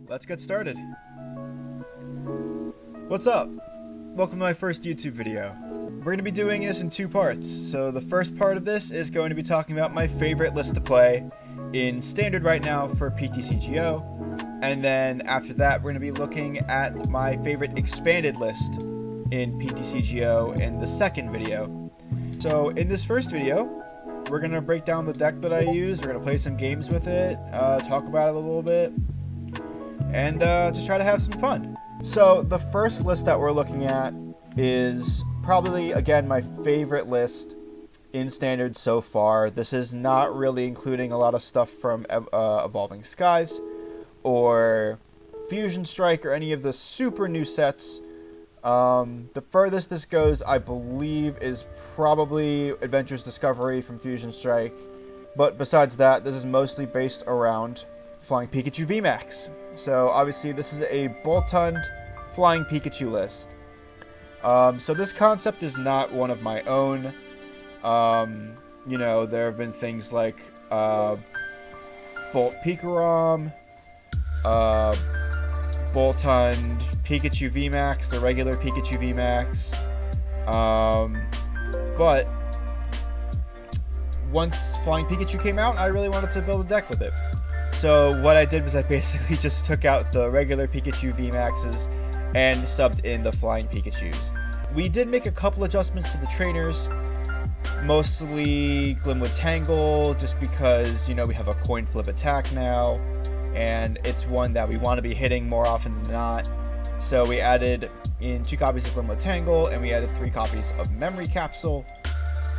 let's get started. What's up? Welcome to my first YouTube video. We're going to be doing this in two parts. So the first part of this is going to be talking about my favorite list to play in Standard right now for PTCGO. And then after that, we're going to be looking at my favorite expanded list in PTCGO in the second video. So in this first video, we're going to break down the deck that I use. We're going to play some games with it, talk about it a little bit, and just try to have some fun. So the first list that we're looking at is probably, again, my favorite list in Standard so far. This is not really including a lot of stuff from Evolving Skies or Fusion Strike or any of the super new sets. The furthest this goes, I believe, is probably Adventurous Discovery from Fusion Strike. But besides that, this is mostly based around Flying Pikachu VMax. So obviously this is a Boltund Flying Pikachu list. So this concept is not one of my own. You know, there have been things like Bolt Pikarom, Boltund Pikachu VMax, the regular Pikachu VMax. But once Flying Pikachu came out, I really wanted to build a deck with it. So what I did was I basically just took out the regular Pikachu VMaxes and subbed in the Flying Pikachus. We did make a couple adjustments to the trainers, mostly Glimwood Tangle, just because, you know, we have a coin flip attack now, and it's one that we want to be hitting more often than not. So we added in 2 copies of Glimwood Tangle, and we added 3 copies of Memory Capsule,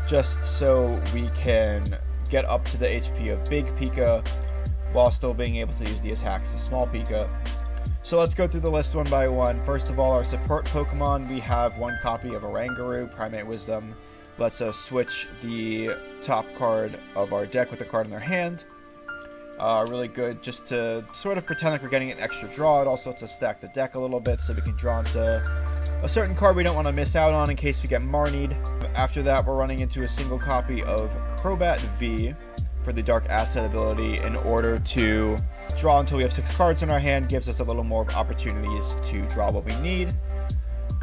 just so we can get up to the HP of Big Pika, while still being able to use the attacks of Small Pika. So let's go through the list one by one. First of all, our support Pokemon, we have 1 copy of Oranguru, Primate Wisdom. Lets us switch the top card of our deck with a card in their hand. Really good just to sort of pretend like we're getting an extra draw. It also lets us stack the deck a little bit so we can draw into a certain card we don't want to miss out on in case we get Marnied. After that, we're running into a single copy of Crobat V for the Dark Asset ability in order to draw until we have 6 cards in our hand. Gives us a little more opportunities to draw what we need.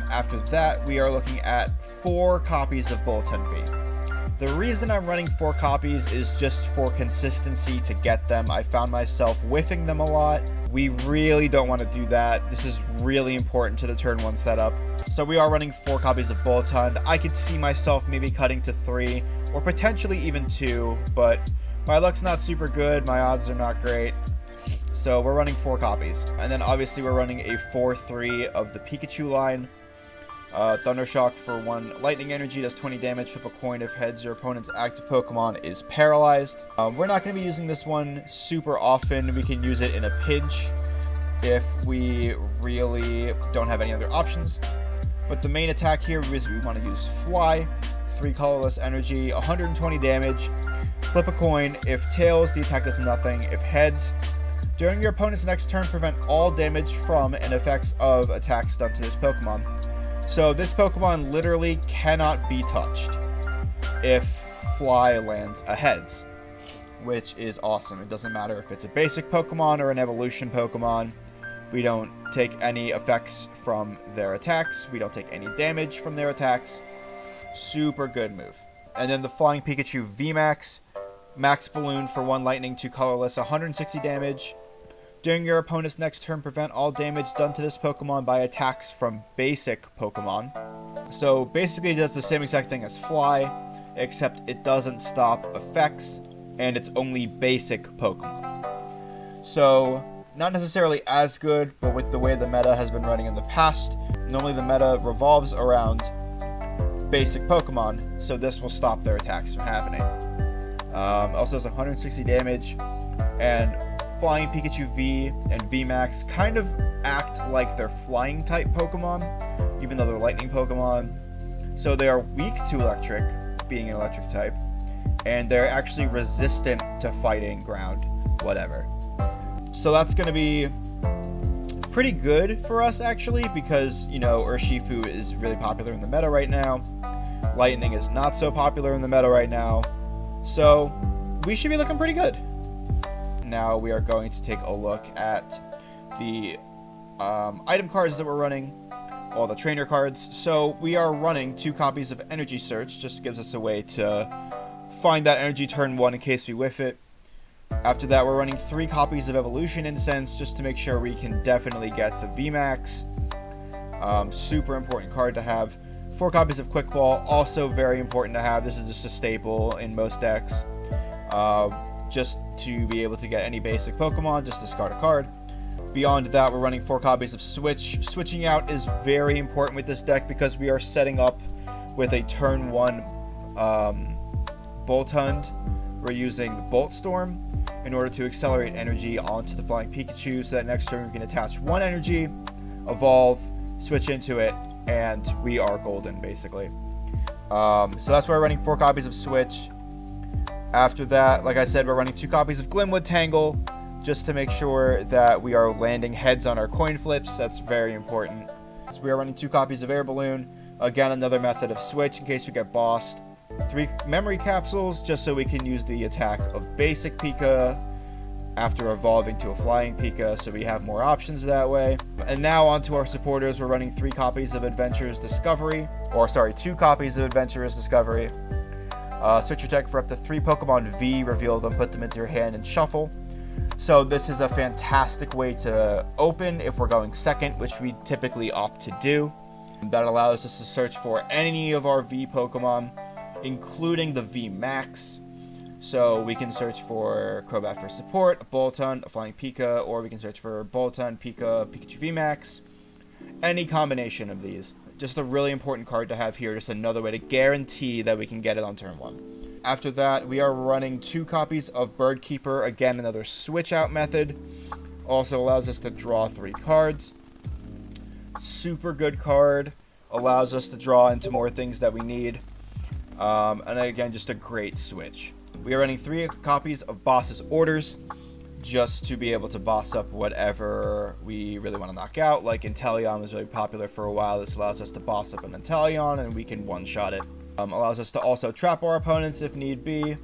After that, we are looking at 4 copies of Boltund V. The reason I'm running 4 copies is just for consistency to get them. I found myself whiffing them a lot. We really don't want to do that. This is really important to the turn 1 setup. So we are running 4 copies of Boltund. I could see myself maybe cutting to 3 or potentially even 2, but my luck's not super good. My odds are not great. So we're running 4 copies. And then obviously we're running a 4-3 of the Pikachu line. Thundershock for 1 lightning energy, does 20 damage, flip a coin if heads your opponent's active Pokemon is paralyzed. We're not going to be using this one super often. We can use it in a pinch if we really don't have any other options. But the main attack here is we want to use Fly, 3 colorless energy, 120 damage, flip a coin. If tails, the attack does nothing. If heads, during your opponent's next turn, prevent all damage from and effects of attacks done to this Pokemon. So this Pokemon literally cannot be touched if Fly lands a heads, which is awesome. It doesn't matter if it's a basic Pokemon or an evolution Pokemon. We don't take any effects from their attacks. We don't take any damage from their attacks. Super good move. And then the Flying Pikachu VMax, Max Balloon for 1 lightning, 2 colorless, 160 damage. During your opponent's next turn, prevent all damage done to this Pokemon by attacks from basic Pokemon. So basically it does the same exact thing as Fly, except it doesn't stop effects, and it's only basic Pokemon. So not necessarily as good, but with the way the meta has been running in the past, normally the meta revolves around basic Pokemon, so this will stop their attacks from happening. Also does 160 damage, and Flying Pikachu V and VMax kind of act like they're flying type Pokemon, even though they're lightning Pokemon. So they are weak to electric, being an electric type, and they're actually resistant to fighting ground, whatever. So that's going to be pretty good for us, actually, because, you know, Urshifu is really popular in the meta right now. Lightning is not so popular in the meta right now. So we should be looking pretty good. Now we are going to take a look at the item cards that we're running, all the trainer cards. So we are running 2 copies of Energy Search, just gives us a way to find that energy turn 1 in case we whiff it. After that, we're running 3 copies of Evolution Incense just to make sure we can definitely get the VMax. Super important card to have. 4 copies of Quick Ball, also very important to have. This is just a staple in most decks. Just to be able to get any basic Pokemon, just discard a card. Beyond that, we're running 4 copies of Switch. Switching out is very important with this deck because we are setting up with a turn 1 Boltund. We're using Bolt Storm in order to accelerate energy onto the Flying Pikachu, so that next turn we can attach 1 energy, evolve, switch into it, and we are golden, basically. So that's why we're running 4 copies of Switch. After that, like I said, we're running 2 copies of Glimwood Tangle, just to make sure that we are landing heads on our coin flips. That's very important. So we are running 2 copies of Air Balloon. Again, another method of switch in case we get bossed. 3 memory capsules, just so we can use the attack of basic Pika after evolving to a Flying Pika, so we have more options that way. And now onto our supporters. We're running 3 copies of Adventurous Discovery, or sorry, 2 copies of Adventurous Discovery. Switch your deck for up to 3 Pokemon V, reveal them, put them into your hand, and shuffle. So this is a fantastic way to open if we're going second, which we typically opt to do. That allows us to search for any of our V Pokemon, including the VMax. So we can search for Crobat for support, a Boltund, a Flying Pika, or we can search for Boltund, Pika, Pikachu VMax. Any combination of these. Just a really important card to have here, just another way to guarantee that we can get it on turn 1. After that, we are running 2 copies of Bird Keeper, again another switch out method. Also allows us to draw 3 cards. Super good card, allows us to draw into more things that we need. And again, just a great switch. We are running 3 copies of Boss's Orders, just to be able to boss up whatever we really want to knock out. Like Inteleon was really popular for a while. This allows us to boss up an Inteleon and we can one-shot it. Allows us to also trap our opponents if need be.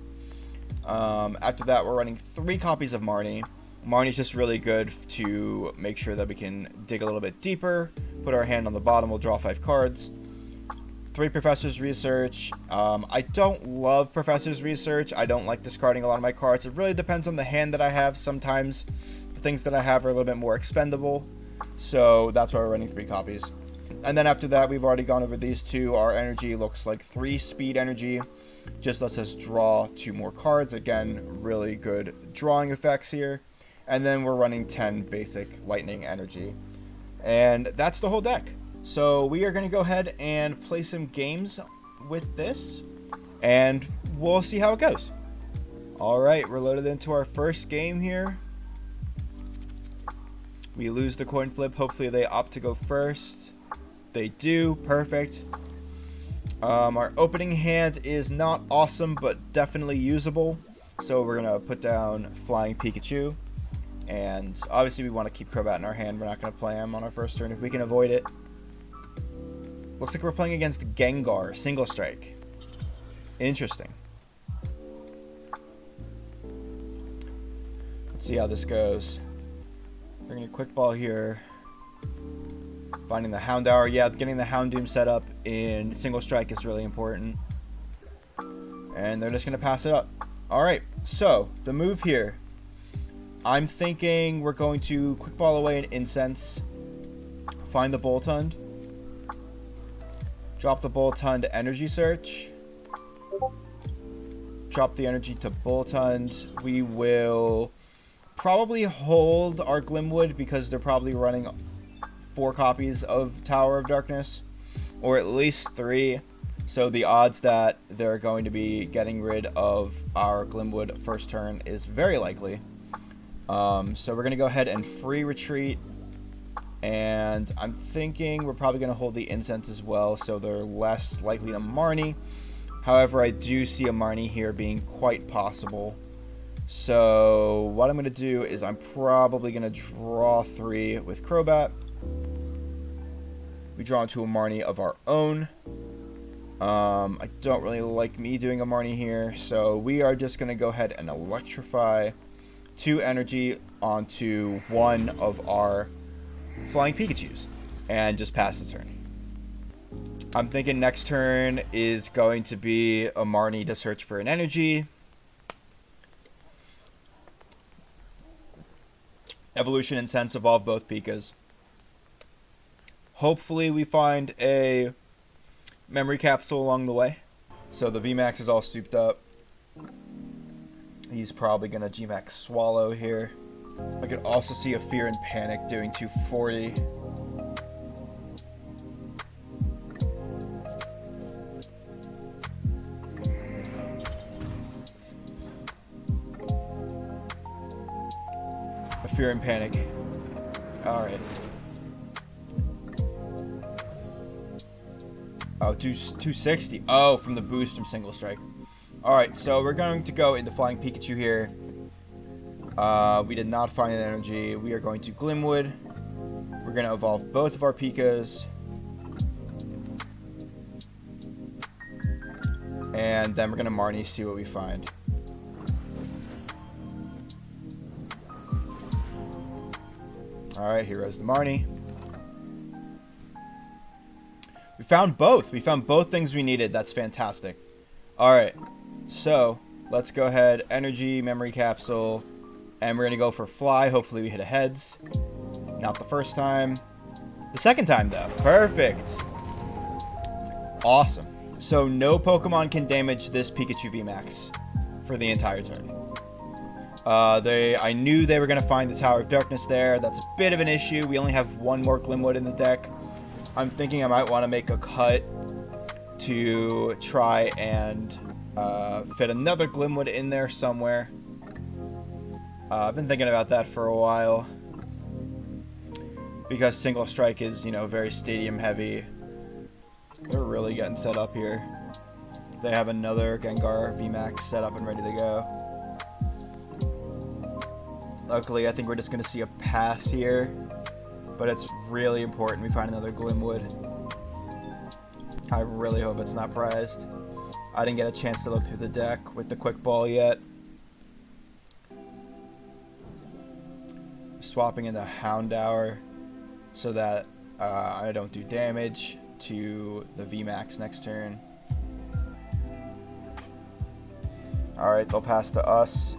After that, we're running 3 copies of Marnie. Marnie's just really good to make sure that we can dig a little bit deeper, put our hand on the bottom, we'll draw 5 cards. 3 Professor's Research. I don't love Professor's Research. I don't like discarding a lot of my cards. It really depends on the hand that I have. Sometimes the things that I have are a little bit more expendable. So that's why we're running 3 copies. And then after that, we've already gone over these 2. Our energy looks like 3 speed energy. Just lets us draw 2 more cards. Again, really good drawing effects here. And then we're running 10 basic lightning energy. And that's the whole deck. So we are going to go ahead and play some games with this, and we'll see how it goes. Alright, we're loaded into our first game here. We lose the coin flip. Hopefully they opt to go first. They do. Perfect. Our opening hand is not awesome, but definitely usable. So we're going to put down Flying Pikachu. And obviously we want to keep Crobat in our hand. We're not going to play him on our first turn if we can avoid it. Looks like we're playing against Gengar, single strike. Interesting. Let's see how this goes. Bringing a quick ball here. Finding the Houndour. Yeah, getting the Houndoom set up in single strike is really important. And they're just going to pass it up. Alright, so the move here. I'm thinking we're going to quick ball away an Incense. Find the Boltund. Drop the Boltund Energy Search. Drop the energy to Boltund. We will probably hold our Glimwood because they're probably running 4 copies of Tower of Darkness. Or at least 3. So the odds that they're going to be getting rid of our Glimwood first turn is very likely. So we're going to go ahead and free retreat. And I'm thinking we're probably going to hold the Incense as well, so they're less likely to Marnie. However, I do see a Marnie here being quite possible. So what I'm going to do is I'm probably going to draw 3 with Crobat. We draw into a Marnie of our own. I don't really like me doing a Marnie here, so we are just going to go ahead and electrify 2 energy, onto one of our Flying Pikachus and just pass the turn. I'm thinking next turn is going to be a Marnie to search for an energy. Evolution Incense evolve both Pikas. Hopefully we find a Memory Capsule along the way. So the VMax is all souped up. He's probably going to Gmax Swallow here. I could also see a Fear and Panic doing 240. A Fear and Panic. Alright. Oh, 260. Oh, from the boost from Single Strike. Alright, so we're going to go into Flying Pikachu here. We did not find an energy. We are going to Glimwood. We're going to evolve both of our Pikas. And then we're going to Marnie, see what we find. Alright, here goes the Marnie. We found both. We found both things we needed. That's fantastic. Alright, so let's go ahead. Energy, Memory Capsule. And we're going to go for Fly. Hopefully we hit a heads. Not the first time. The second time, though. Perfect. Awesome. So no Pokemon can damage this Pikachu VMax for the entire turn. I knew they were going to find the Tower of Darkness there. That's a bit of an issue. We only have one more Glimwood in the deck. I'm thinking I might want to make a cut to try and fit another Glimwood in there somewhere. I've been thinking about that for a while. Because Single Strike is, you know, very stadium heavy. They're really getting set up here. They have another Gengar VMax set up and ready to go. Luckily, I think we're just going to see a pass here. But it's really important we find another Glimwood. I really hope it's not prized. I didn't get a chance to look through the deck with the Quick Ball yet. Swapping into Houndour so that I don't do damage to the VMax next turn. Alright, they'll pass to us.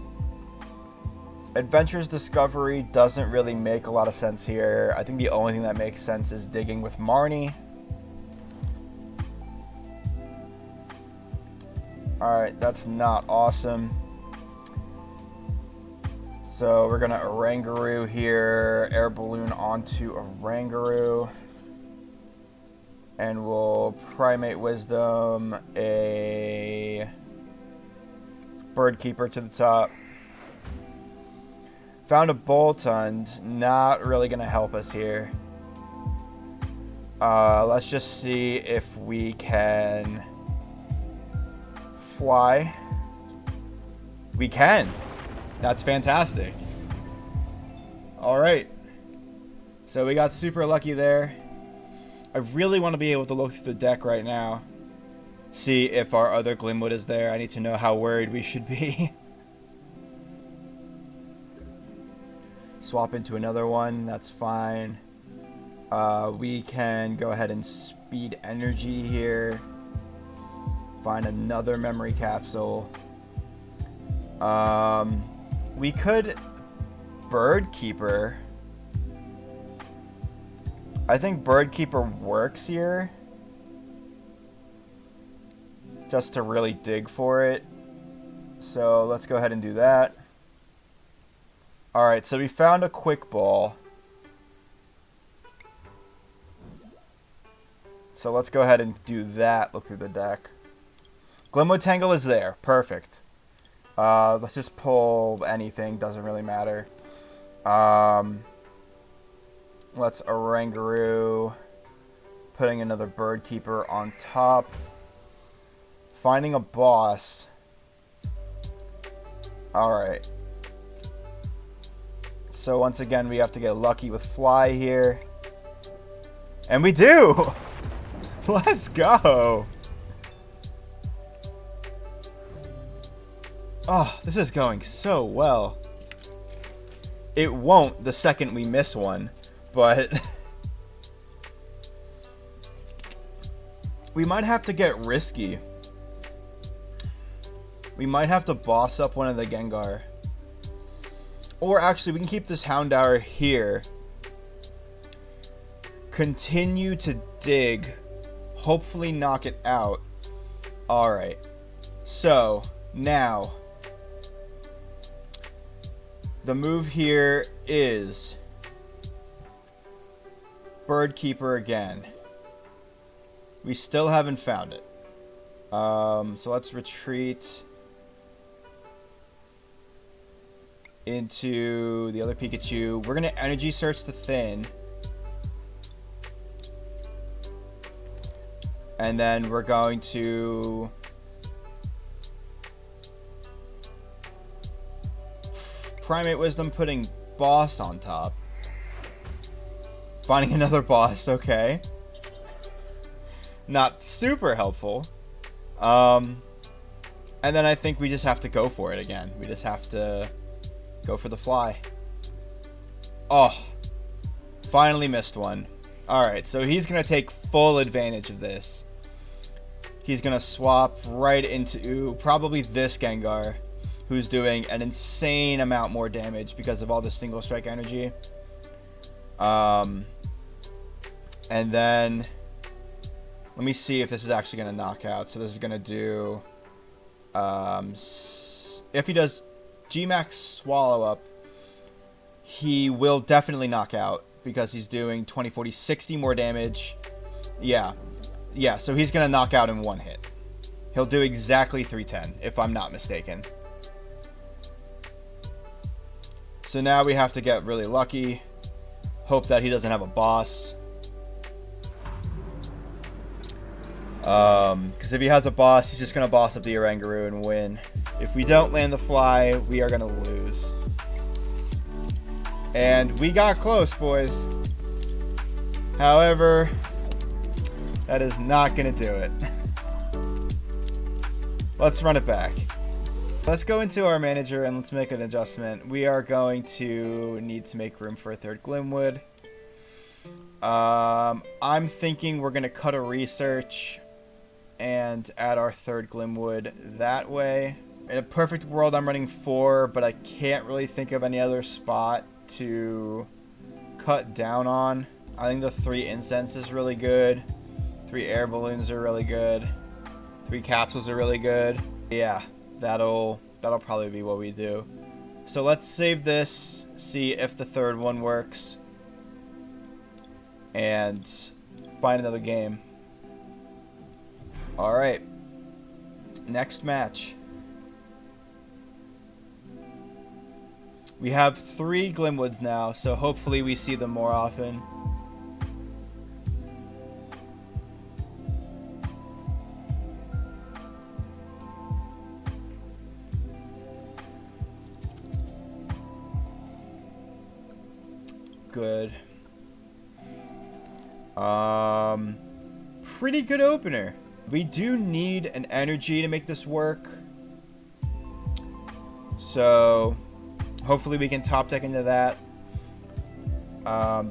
Adventure's Discovery doesn't really make a lot of sense here. I think the only thing that makes sense is digging with Marnie. Alright, that's not awesome. So we're going to Oranguru here, Air Balloon onto Oranguru. And we'll Primate Wisdom a Bird Keeper to the top. Found a Boltund, not really going to help us here. Let's just see if we can fly. We can. That's fantastic. Alright. So we got super lucky there. I really want to be able to look through the deck right now. See if our other Glimwood is there. I need to know how worried we should be. Swap into another one. That's fine. We can go ahead and speed energy here. Find another Memory Capsule. We could Bird Keeper. I think Bird Keeper works here. Just to really dig for it. So let's go ahead and do that. Alright, so we found a Quick Ball. So let's go ahead and do that. Look through the deck. Glimwood Tangle is there. Perfect. Let's just pull anything. Doesn't really matter. Let's Oranguru. Putting another Bird Keeper on top. Finding a boss. Alright. So once again, we have to get lucky with Fly here. And we do! Let's go! Oh, this is going so well. It won't the second we miss one, but we might have to get risky. We might have to boss up one of the Gengar. Or actually, we can keep this Houndour here. Continue to dig. Hopefully knock it out. Alright. So, now. The move here is Bird Keeper again. We still haven't found it. So let's retreat into the other Pikachu. We're going to Energy Search the Thin. And then we're going to Primate Wisdom, putting Boss on top. Finding another boss, okay. Not super helpful. And then I think we just have to go for it again. We just have to go for the fly. Oh, finally missed one. Alright, so he's going to take full advantage of this. He's going to swap right into probably this Gengar, who's doing an insane amount more damage because of all the single strike energy. And then let me see if this is actually going to knock out. So this is going to do if he does Gmax Swallow Up, he will definitely knock out because he's doing 20, 40, 60 more damage. Yeah, so he's going to knock out in one hit. He'll do exactly 310 if I'm not mistaken. So now we have to get really lucky. Hope that he doesn't have a boss. Because if he has a boss, he's just going to boss up the Oranguru and win. If we don't land the fly, we are going to lose. And we got close, boys. However, that is not going to do it. Let's run it back. Let's go into our manager and let's make an adjustment. We are going to need to make room for a third Glimwood. I'm thinking we're going to cut a research and add our third Glimwood that way. In a perfect world, I'm running 4, but I can't really think of any other spot to cut down on. I think the 3 incense is really good. 3 air balloons are really good. 3 capsules are really good. Yeah, that'll probably be what we do. So let's save this, see if the third one works, and find another game. Alright. Next match. We have 3 Glimwoods now, so hopefully we see them more often. Good. Pretty good opener. We do need an energy to make this work. So hopefully we can top deck into that.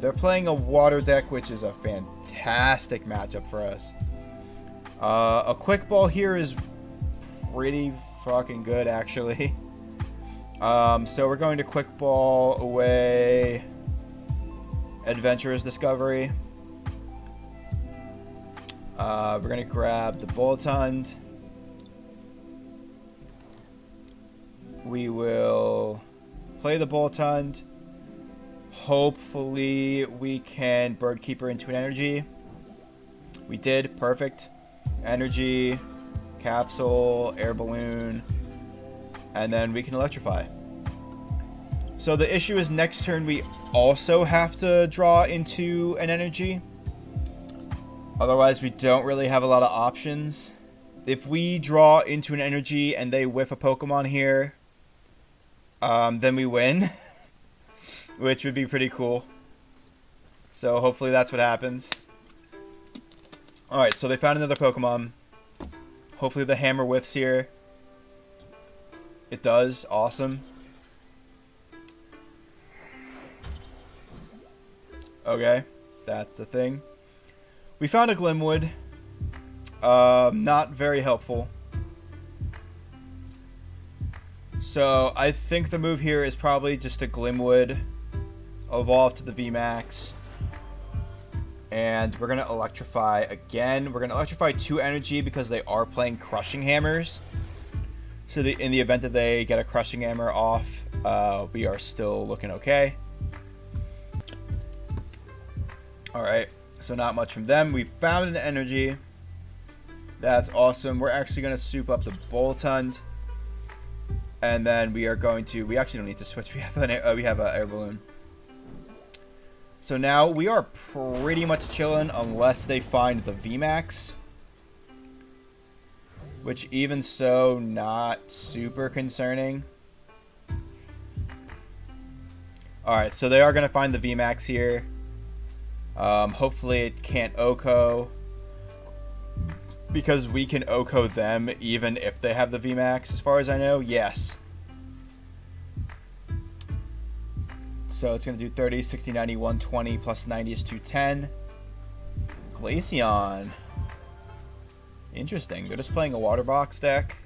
They're playing a water deck, which is a fantastic matchup for us. A quick ball here is pretty fucking good, actually. So we're going to quick ball away Adventurer's Discovery. We're going to grab the Boltund. We will play the Boltund. Hopefully we can Bird Keeper into an energy. We did. Perfect. Energy, capsule, air balloon, and then we can electrify. So the issue is next turn we also have to draw into an energy. Otherwise we don't really have a lot of options. If we draw into an energy and they whiff a Pokemon here, then we win. Which would be pretty cool. So hopefully that's what happens. Alright, so they found another Pokemon. Hopefully the hammer whiffs here. It does. Awesome. Okay, that's a thing. We found a Glimwood. Not very helpful. So I think the move here is probably just a Glimwood, evolve to the VMax, and we're gonna electrify again. We're gonna electrify 2 energy because they are playing Crushing Hammers. So in the event that they get a Crushing Hammer off, we are still looking okay. Alright, so not much from them. We found an energy. That's awesome. We're actually going to soup up the Boltund. And then we are going to... We actually don't need to switch. We have an Air Balloon. So now we are pretty much chilling unless they find the VMax. Which even so, not super concerning. Alright, so they are going to find the VMax here. Hopefully it can't OHKO. Because we can OHKO them even if they have the VMax, as far as I know. Yes. So it's going to do 30, 60, 90, 120, plus 90 is 210. Glaceon. Interesting. They're just playing a Water Box deck.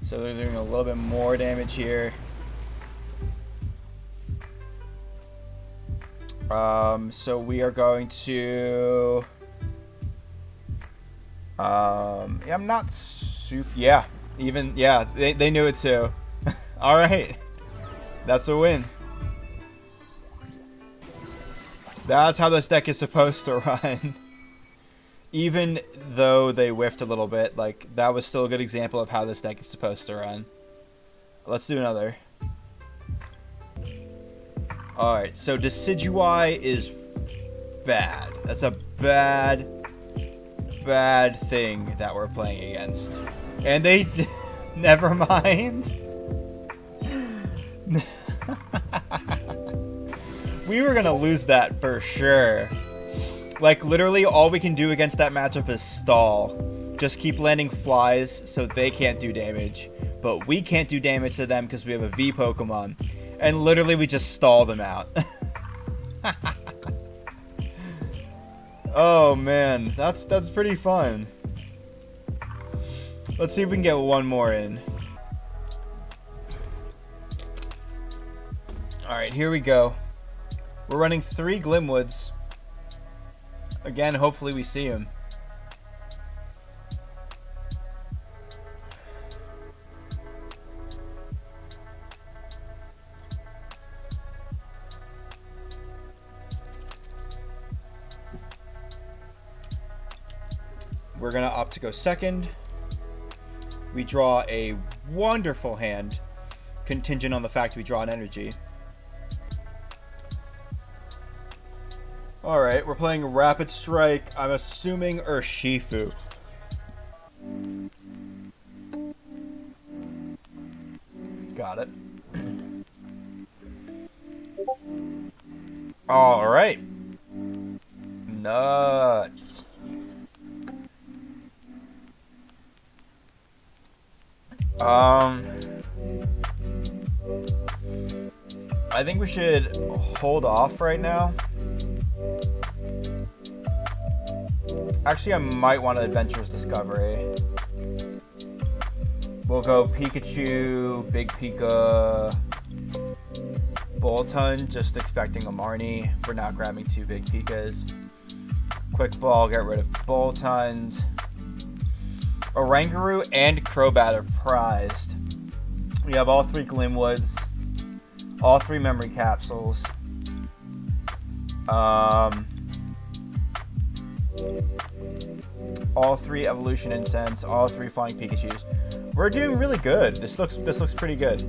So they're doing a little bit more damage here. So we are going to... yeah, I'm not super... Yeah, even... Yeah, they knew it too. Alright. That's a win. That's how this deck is supposed to run. Even though they whiffed a little bit, like, that was still a good example of how this deck is supposed to run. Let's do another. Alright, so Decidueye is bad. That's a bad thing that we're playing against. And they... Never mind. We were gonna lose that for sure. Like, literally, all we can do against that matchup is stall. Just keep landing flies so they can't do damage. But we can't do damage to them because we have a V Pokemon. And literally, we just stall them out. Oh, man. That's pretty fun. Let's see if we can get one more in. Alright, here we go. We're running 3 Glimwoods. Again, hopefully we see him. We're going to opt to go second. We draw a wonderful hand, contingent on the fact we draw an energy. Alright, we're playing Rapid Strike. I'm assuming Urshifu. Got it. Alright. Nuts. I think we should hold off right now. Actually, I might want to Adventurous Discovery. We'll go Pikachu, Big Pika, Boltund, just expecting a Marnie. We're not grabbing 2 Big Pikas. Quick Ball, get rid of Boltund. Oranguru and Crobat are prized. We have all 3 Glimwoods, all 3 Memory Capsules. All 3 Evolution Incense, all 3 Flying Pikachus. We're doing really good. This looks pretty good.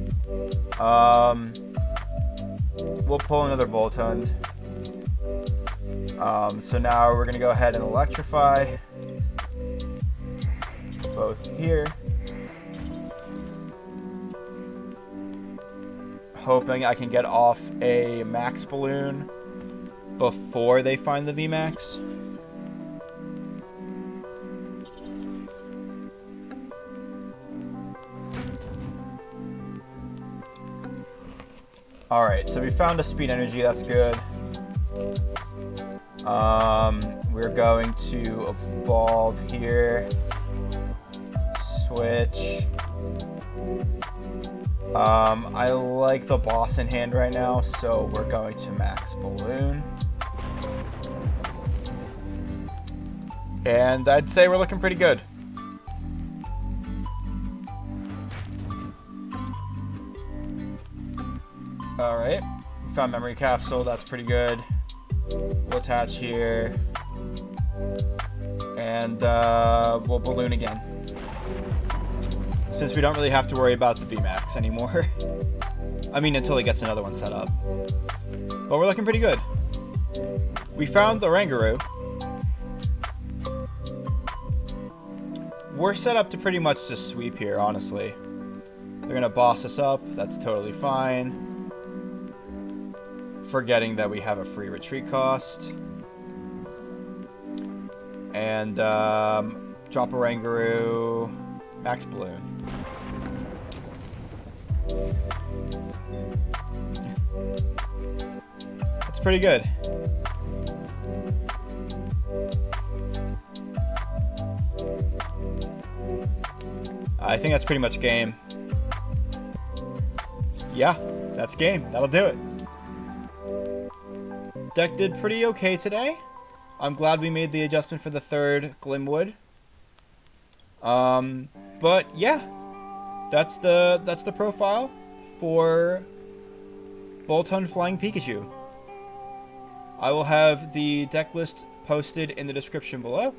We'll pull another Boltund. So now we're gonna go ahead and electrify both here. Hoping I can get off a Max Balloon before they find the VMax. Alright, so we found a Speed Energy, that's good. We're going to evolve here. Switch. I like the boss in hand right now, so we're going to max Balloon. And I'd say we're looking pretty good. Alright, found Memory Capsule, that's pretty good. We'll attach here. And we'll Balloon again. Since we don't really have to worry about the VMax anymore. I mean, until he gets another one set up. But we're looking pretty good. We found the Oranguru. We're set up to pretty much just sweep here, honestly. They're going to boss us up. That's totally fine. Forgetting that we have a free retreat cost. And drop Oranguru, max Balloon. That's pretty good. I think that's pretty much game. Yeah, that's game. That'll do it. Deck did pretty okay today. I'm glad we made the adjustment for the third Glimwood. But yeah, that's the profile for Boltund Flying Pikachu. I will have the deck list posted in the description below.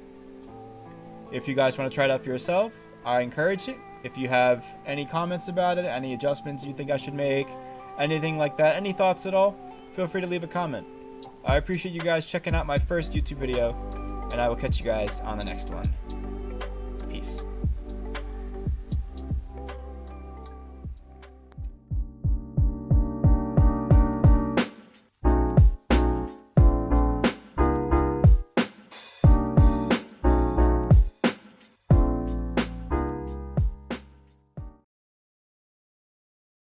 If you guys want to try it out for yourself, I encourage it. If you have any comments about it, any adjustments you think I should make, anything like that, any thoughts at all, feel free to leave a comment. I appreciate you guys checking out my first YouTube video, and I will catch you guys on the next one.